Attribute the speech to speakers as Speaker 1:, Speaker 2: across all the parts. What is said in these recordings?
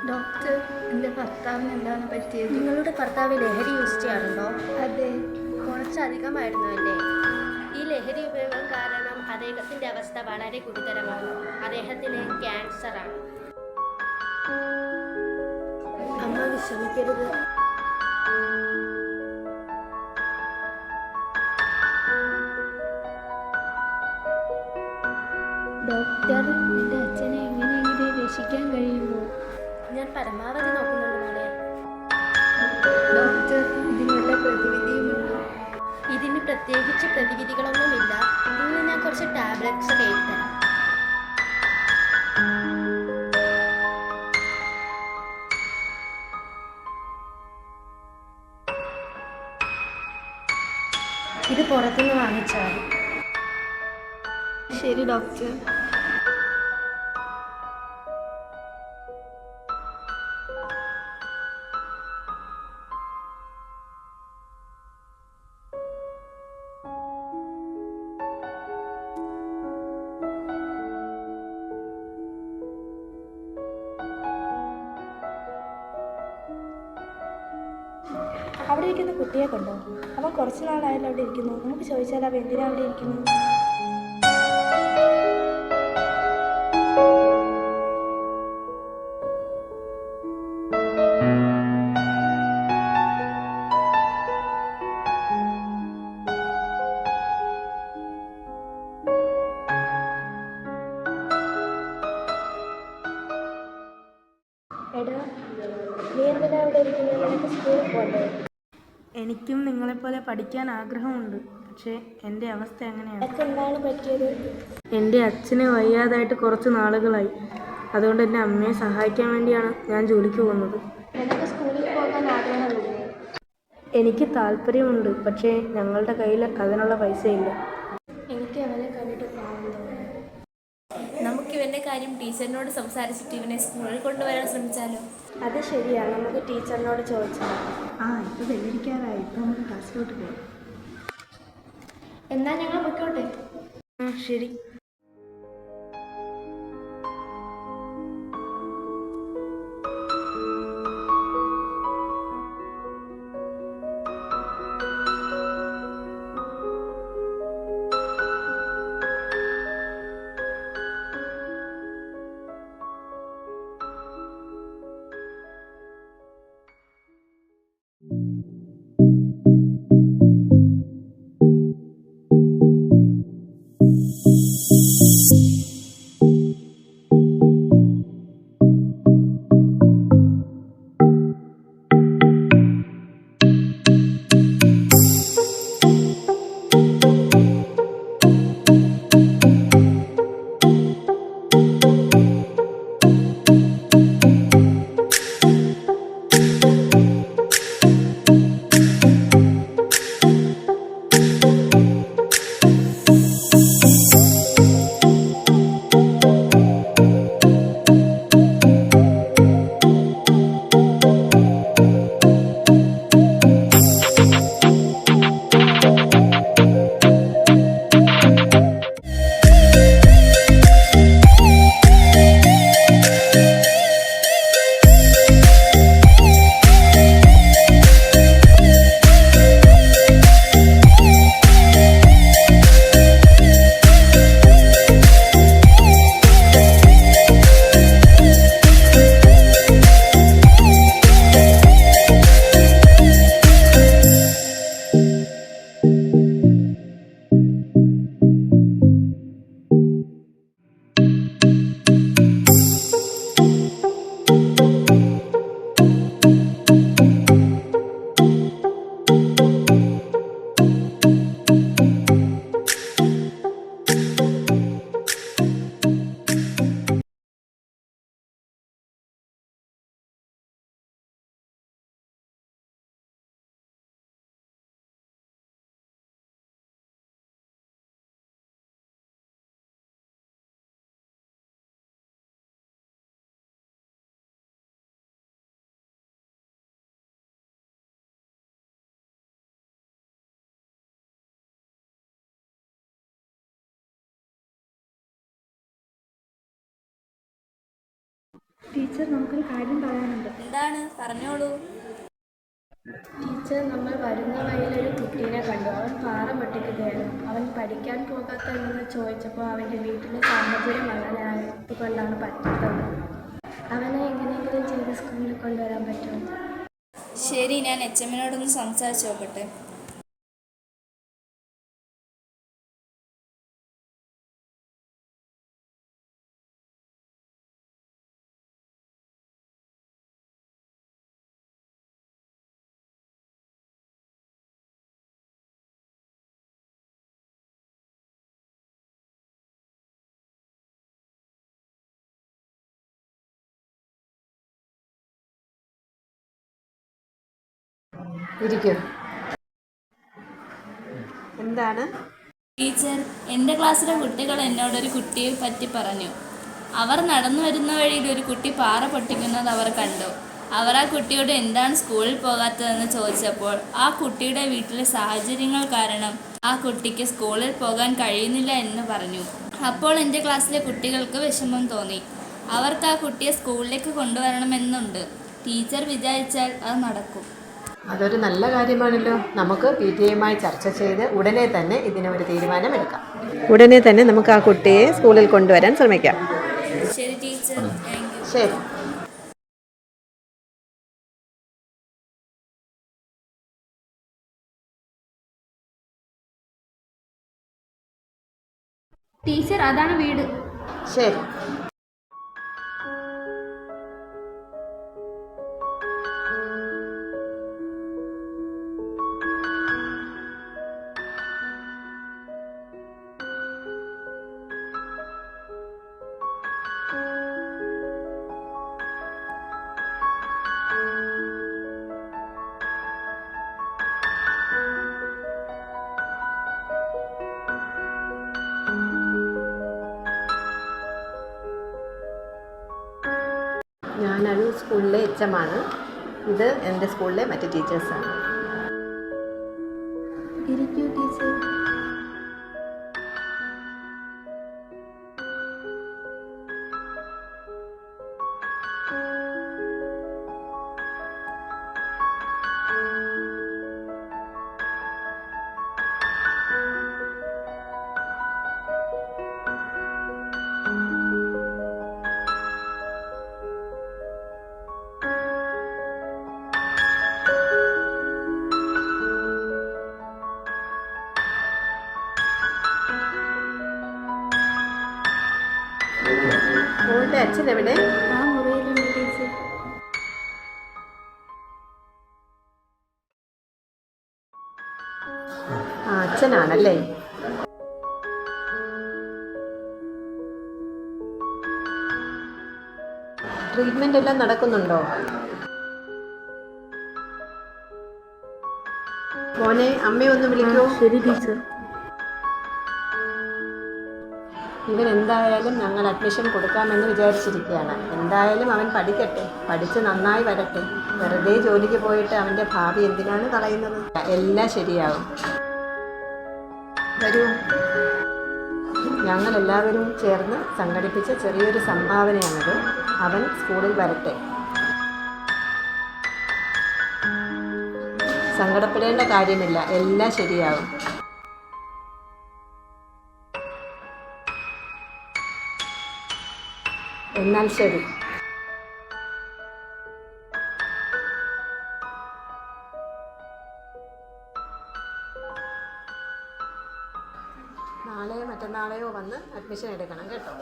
Speaker 1: Doctor, എൻ്റെ ഭർത്താവിന് എന്താണ് പറ്റിയത്?
Speaker 2: നിങ്ങളുടെ ഭർത്താവ് ലഹരി യൂസ് ചെയ്യാറുണ്ടോ?
Speaker 1: അതെ.
Speaker 2: കുറച്ചധികമായിരുന്നു അല്ലേ? ഈ ലഹരി ഉപയോഗം കാരണം അദ്ദേഹത്തിൻ്റെ അവസ്ഥ വളരെ ഗുരുതരമാണ്. അദ്ദേഹത്തിന് ക്യാൻസറാണ്. അമ്മ വിഷമിക്കരുത്.
Speaker 1: ഡോക്ടർ, എൻ്റെ അച്ഛനെ എങ്ങനെയെങ്കിലും രക്ഷിക്കാൻ കഴിയുമോ?
Speaker 2: ഞാൻ പരമാവധി നോക്കുന്നുണ്ട് മോളെ.
Speaker 1: ഡോക്ടർ, ഇതിന് വല്ല പ്രതിവിധിയുമുണ്ടോ?
Speaker 2: ഇതിന് പ്രത്യേകിച്ച് പ്രതിവിധികളൊന്നുമില്ല. ഇന്ന് ഞാൻ കുറച്ച് ടാബ്ലറ്റ്സ് എഴുതരാം. ഇത് പുറത്തുനിന്ന് വാങ്ങിച്ചാൽ.
Speaker 1: ശരി ഡോക്ടർ.
Speaker 3: അവിടെ ഇരിക്കുന്ന കുട്ടിയെ കണ്ടോ? അവൻ കുറച്ച് നാളായാലും അവിടെ ഇരിക്കുന്നു. നമുക്ക് ചോദിച്ചാൽ അവൻ എന്തിനാ അവിടെ ഇരിക്കുന്നു? എടാ, നീ എന്തിനാ അവിടെ ഇരിക്കുന്നത്? നിനക്ക് സ്കൂളിൽ പോകണ്ടേ?
Speaker 4: എനിക്കും നിങ്ങളെപ്പോലെ പഠിക്കാൻ ആഗ്രഹമുണ്ട്. പക്ഷേ എൻ്റെ അവസ്ഥ എങ്ങനെയാണ്?
Speaker 3: നിനക്ക് എന്താണ് പറ്റിയത്?
Speaker 4: എൻ്റെ അച്ഛന് വയ്യാതായിട്ട് കുറച്ച് നാളുകളായി. അതുകൊണ്ട് എൻ്റെ അമ്മയെ സഹായിക്കാൻ വേണ്ടിയാണ് ഞാൻ ജോലിക്ക് പോകുന്നത്.
Speaker 3: നിനക്ക് സ്കൂളിൽ പോകാൻ ആഗ്രഹമില്ലേ?
Speaker 4: എനിക്ക് താല്പര്യമുണ്ട്, പക്ഷേ ഞങ്ങളുടെ കയ്യിൽ അതിനുള്ള പൈസയില്ല.
Speaker 3: എനിക്ക് അവനെ കണ്ടിട്ട് പാവം തോന്നി.
Speaker 5: നമുക്ക് ഇവൻ്റെ കാര്യം ടീച്ചറിനോട് സംസാരിച്ചിട്ട് ഇവനെ സ്കൂളിൽ കൊണ്ടുവരാൻ ശ്രമിച്ചാലോ?
Speaker 3: അത് ശരിയാണ്. നമുക്ക് ടീച്ചറിനോട് ചോദിച്ചാൽ.
Speaker 4: ഇപ്പോൾ വെള്ളിരിക്കാറായി. ഇപ്പോൾ നമുക്ക് ക്ലാസ്സിലോട്ട് പോകാം.
Speaker 3: എന്നാൽ ഞങ്ങൾ പൊയ്ക്കോട്ടെ.
Speaker 4: ശരി.
Speaker 3: ടീച്ചർ നമുക്കൊരു കാര്യം പറയാനുണ്ട്.
Speaker 5: എന്താണ്? പറഞ്ഞോളൂ.
Speaker 1: ടീച്ചർ, നമ്മൾ വരുന്ന വഴിയിലൊരു കുട്ടീനെ കണ്ടു. അവൻ പാറ പൊട്ടിക്കുകയായിരുന്നു. അവൻ പഠിക്കാൻ പോകാത്തതെന്ന് ചോദിച്ചപ്പോൾ അവൻ്റെ വീട്ടിലെ സാഹചര്യം വളരെ ആയതുകൊണ്ടാണ് പറ്റാത്തത്. അവനെ എങ്ങനെയെങ്കിലും ചെയ്ത് സ്കൂളിൽ കൊണ്ടുവരാൻ പറ്റുമോ?
Speaker 5: ശരി, ഞാൻ HMനോടൊന്ന് സംസാരിച്ച് നോക്കട്ടെ.
Speaker 6: ഇരിക്കും. എന്താണ്?
Speaker 5: ടീച്ചർ, എൻ്റെ ക്ലാസ്സിലെ കുട്ടികൾ എന്നോടൊരു കുട്ടിയെ പറ്റി പറഞ്ഞു. അവർ നടന്നു വരുന്ന വഴിയിൽ ഒരു കുട്ടി പാറ പൊട്ടിക്കുന്നത് അവർ കണ്ടു. അവർ ആ കുട്ടിയോട് എന്താണ് സ്കൂളിൽ പോകാത്തതെന്ന് ചോദിച്ചപ്പോൾ ആ കുട്ടിയുടെ വീട്ടിലെ സാഹചര്യങ്ങൾ കാരണം ആ കുട്ടിക്ക് സ്കൂളിൽ പോകാൻ കഴിയുന്നില്ല എന്ന് പറഞ്ഞു. അപ്പോൾ എൻ്റെ ക്ലാസ്സിലെ കുട്ടികൾക്ക് വിഷമം തോന്നി. അവർക്ക് ആ കുട്ടിയെ സ്കൂളിലേക്ക് കൊണ്ടുവരണമെന്നുണ്ട്. ടീച്ചർ വിചാരിച്ചാൽ അത് നടക്കും.
Speaker 6: അതൊരു നല്ല കാര്യമാണല്ലോ. നമുക്ക് PTA-യുമായി ചർച്ച ചെയ്ത് ഉടനെ തന്നെ ഇതിനൊരു തീരുമാനമെടുക്കാം. ഉടനെ തന്നെ നമുക്ക് ആ കുട്ടിയെ സ്കൂളിൽ കൊണ്ടുവരാൻ ശ്രമിക്കാം.
Speaker 5: ശരി ടീച്ചർ, താങ്ക് യു.
Speaker 6: ശരി.
Speaker 1: ടീച്ചർ, അതാണ് വീട്.
Speaker 6: ശരി. ഞാനൊരു സ്കൂളിലെ HM ആണ്. ഇത് എൻ്റെ സ്കൂളിലെ മറ്റ് ടീച്ചേഴ്സാണ്.
Speaker 1: ഇരിക്കൂ ടീച്ചർ.
Speaker 6: മോളുടെ അച്ഛൻ എവിടെ?
Speaker 1: ആ മുറിയിലുണ്ട് ടീച്ചർ.
Speaker 6: അച്ഛനാണല്ലേ. ട്രീറ്റ്മെൻ്റ് എല്ലാം നടക്കുന്നുണ്ടോ? മോനെ, അമ്മയെ ഒന്ന് വിളിക്കൂ.
Speaker 4: ശരി ടീച്ചർ.
Speaker 6: ഇവൻ എന്തായാലും ഞങ്ങൾ അഡ്മിഷൻ കൊടുക്കാമെന്ന് വിചാരിച്ചിരിക്കുകയാണ്. എന്തായാലും അവൻ പഠിക്കട്ടെ, പഠിച്ച് നന്നായി വരട്ടെ. വെറുതെ ജോലിക്ക് പോയിട്ട് അവൻ്റെ ഭാവി എന്തിനാണ് കളയുന്നത്? എല്ലാം ശരിയാവും. വരൂ. ഞങ്ങളെല്ലാവരും ചേർന്ന് സംഘടിപ്പിച്ച ചെറിയൊരു സംഭാവനയാണത്. അവൻ സ്കൂളിൽ വരട്ടെ. സങ്കടപ്പെടേണ്ട കാര്യമില്ല, എല്ലാം ശരിയാവും. എന്നാൽ ശരി. നാളെയോ മറ്റന്നാളെയോ വന്ന് അഡ്മിഷൻ എടുക്കണം കേട്ടോ.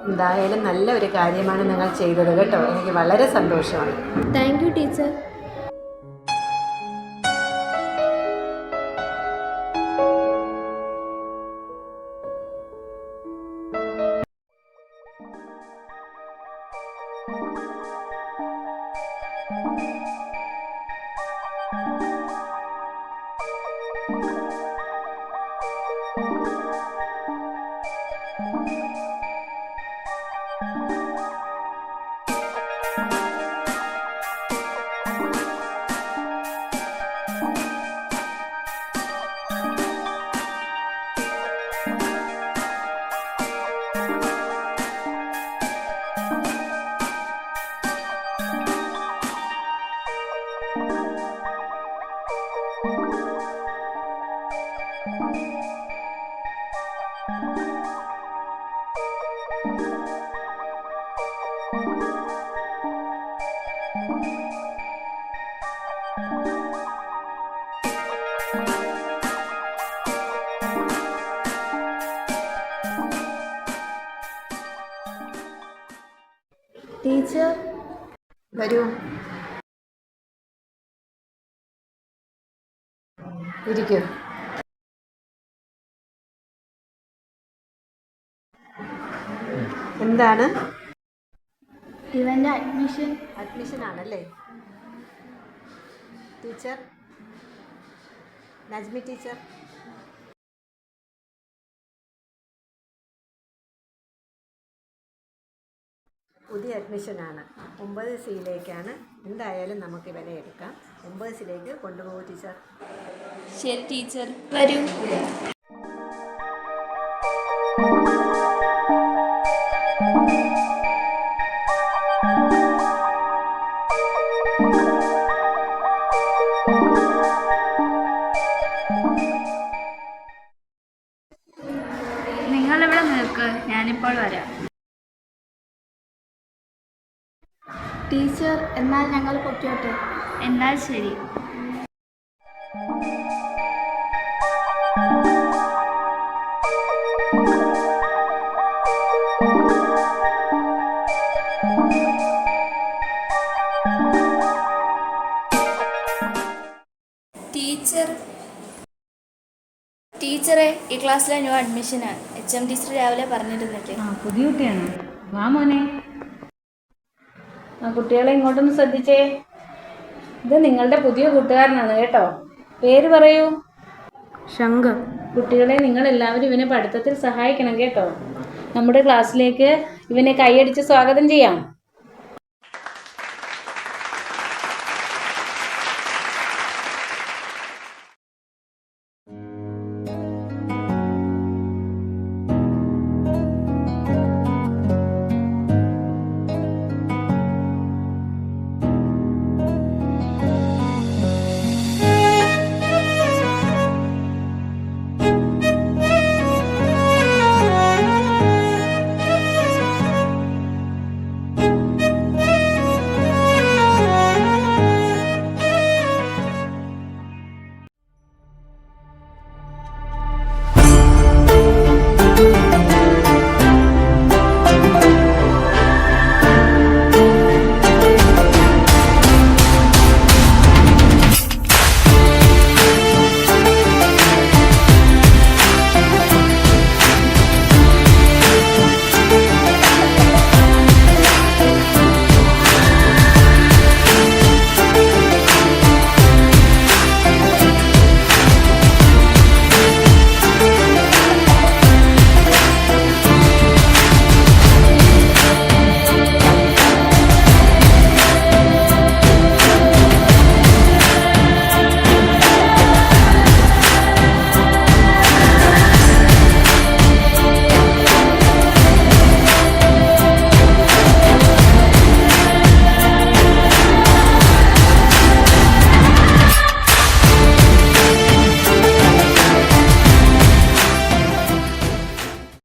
Speaker 6: എന്തായാലും നല്ല ഒരു കാര്യമാണ് നിങ്ങൾ ചെയ്തത് കേട്ടോ. എനിക്ക് വളരെ സന്തോഷമാണ്.
Speaker 1: Thank you teacher. ടീച്ചർ,
Speaker 6: വരൂ, ഇരിക്കൂ. എന്താണ്?
Speaker 1: ഇവൻ്റെ അഡ്മിഷൻ.
Speaker 6: അഡ്മിഷൻ ആണല്ലേ? Teacher, Najmi teacher. പുതിയ അഡ്മിഷനാണ്. 9 സിയിലേക്കാണ്. എന്തായാലും നമുക്ക് ഇവനെ എടുക്കാം. 9 സിയിലേക്ക് കൊണ്ടുപോകും ടീച്ചർ.
Speaker 5: ശരി ടീച്ചർ, വരൂ. നിങ്ങളിവിടെ നിൽക്ക്, ഞാനിപ്പോൾ വരാം.
Speaker 1: ടീച്ചർ, എന്നാൽ ഞങ്ങൾ പൊക്കോട്ടെ?
Speaker 5: എന്നാൽ ശരി. ടീച്ചറെ, ഈ ക്ലാസ്സിലെ ന്യൂ അഡ്മിഷനാണ്. HM ടീച്ചർ രാവിലെ പറഞ്ഞിരുന്നില്ലേ?
Speaker 7: പുതിയ കുട്ടിയാണ്. വാ മോനെ. കുട്ടികളെ ഇങ്ങോട്ടൊന്ന് ശ്രദ്ധിച്ചേ. ഇത് നിങ്ങളുടെ പുതിയ കൂട്ടുകാരനാണ് കേട്ടോ. പേര് പറയൂ.
Speaker 4: ശങ്കർ.
Speaker 7: കുട്ടികളെ, നിങ്ങൾ എല്ലാവരും ഇവനെ പഠിത്തത്തിൽ സഹായിക്കണം കേട്ടോ. നമ്മുടെ ക്ലാസ്സിലേക്ക് ഇവനെ കൈയടിച്ച് സ്വാഗതം ചെയ്യാം.